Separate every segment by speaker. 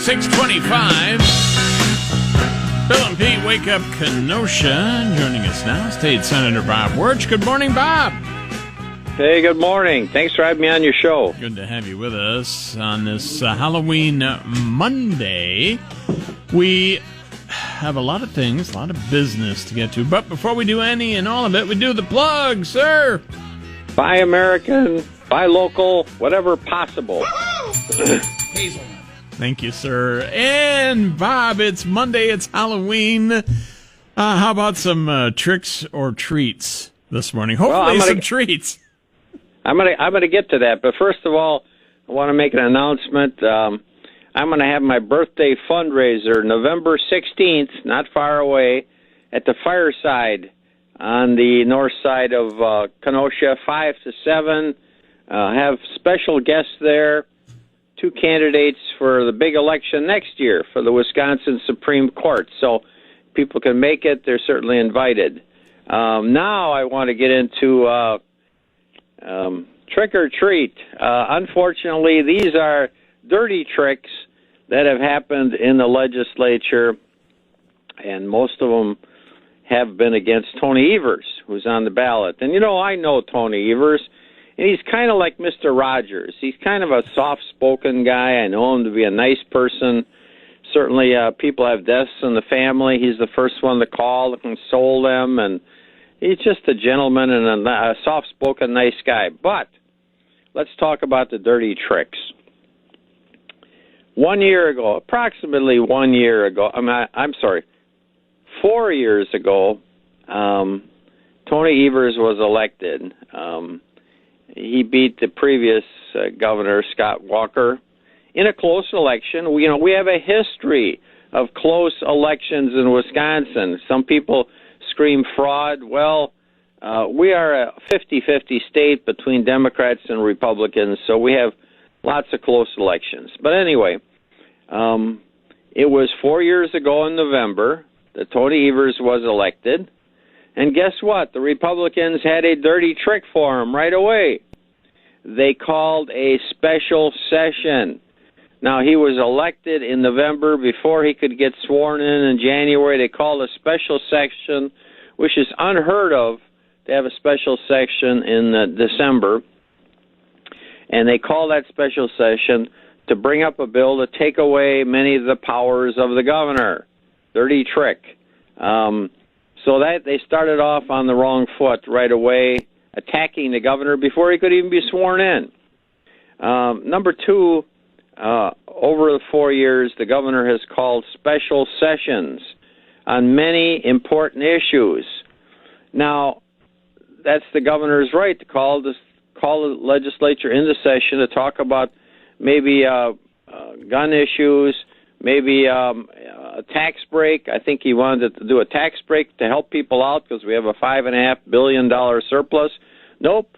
Speaker 1: 6:25. Bill and Pete Wake Up Kenosha. Joining us now, State Senator Bob Wirch. Good morning, Bob.
Speaker 2: Hey, good morning. Thanks for having me on your show.
Speaker 1: Good to have you with us on this Halloween Monday. We have a lot of things, a lot of business to get to. But before we do any and all of it, we do the plug, sir.
Speaker 2: Buy American, buy local, whatever possible.
Speaker 1: Thank you, sir. And Bob, it's Monday, it's Halloween. How about some tricks or treats this morning? Hopefully some treats.
Speaker 2: I'm gonna get to that, but first of all, I want to make an announcement. I'm going to have my birthday fundraiser November 16th, not far away, at the Fireside on the north side of Kenosha, 5 to 7. Have special guests there, 2 candidates for the big election next year for the Wisconsin Supreme Court. So people can make it. They're certainly invited. Now I want to get into trick or treat. Unfortunately, these are dirty tricks that have happened in the legislature, and most of them have been against Tony Evers, who's on the ballot. And, I know Tony Evers, and he's kind of like Mr. Rogers. He's kind of a soft-spoken guy. I know him to be a nice person. Certainly people have deaths in the family. He's the first one to call to console them, and he's just a gentleman and a soft-spoken, nice guy. But let's talk about the dirty tricks. 1 year ago, approximately 1 year ago, 4 years ago, Tony Evers was elected. He beat the previous governor, Scott Walker, in a close election. We have a history of close elections in Wisconsin. Some people scream fraud. Well, we are a 50-50 state between Democrats and Republicans, so we have lots of close elections. But anyway, it was 4 years ago in November that Tony Evers was elected. And guess what? The Republicans had a dirty trick for him right away. They called a special session. Now, he was elected in November. Before he could get sworn in January, they called a special session, which is unheard of to have a special session in December. And they called that special session to bring up a bill to take away many of the powers of the governor. Dirty trick. So that they started off on the wrong foot right away, attacking the governor before he could even be sworn in. Number two, over the 4 years, the governor has called special sessions on many important issues. Now, that's the governor's right to call the legislature into session to talk about maybe gun issues, maybe a tax break. I think he wanted to do a tax break to help people out because we have a $5.5 billion surplus. Nope.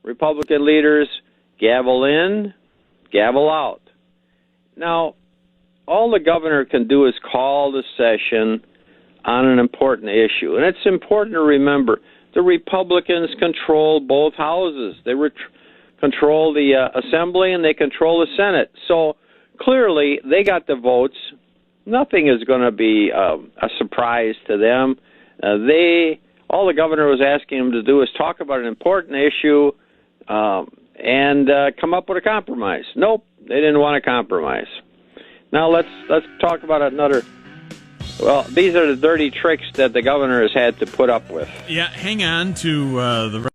Speaker 2: Republican leaders gavel in, gavel out. Now, all the governor can do is call the session on an important issue. And it's important to remember, the Republicans control both houses. They control the Assembly and they control the Senate. So clearly they got the votes. Nothing is going to be a surprise to them. All the governor was asking them to do is talk about an important issue and come up with a compromise. Nope, they didn't want to compromise. Now let's talk about another. Well, these are the dirty tricks that the governor has had to put up with.
Speaker 1: Yeah, hang on to the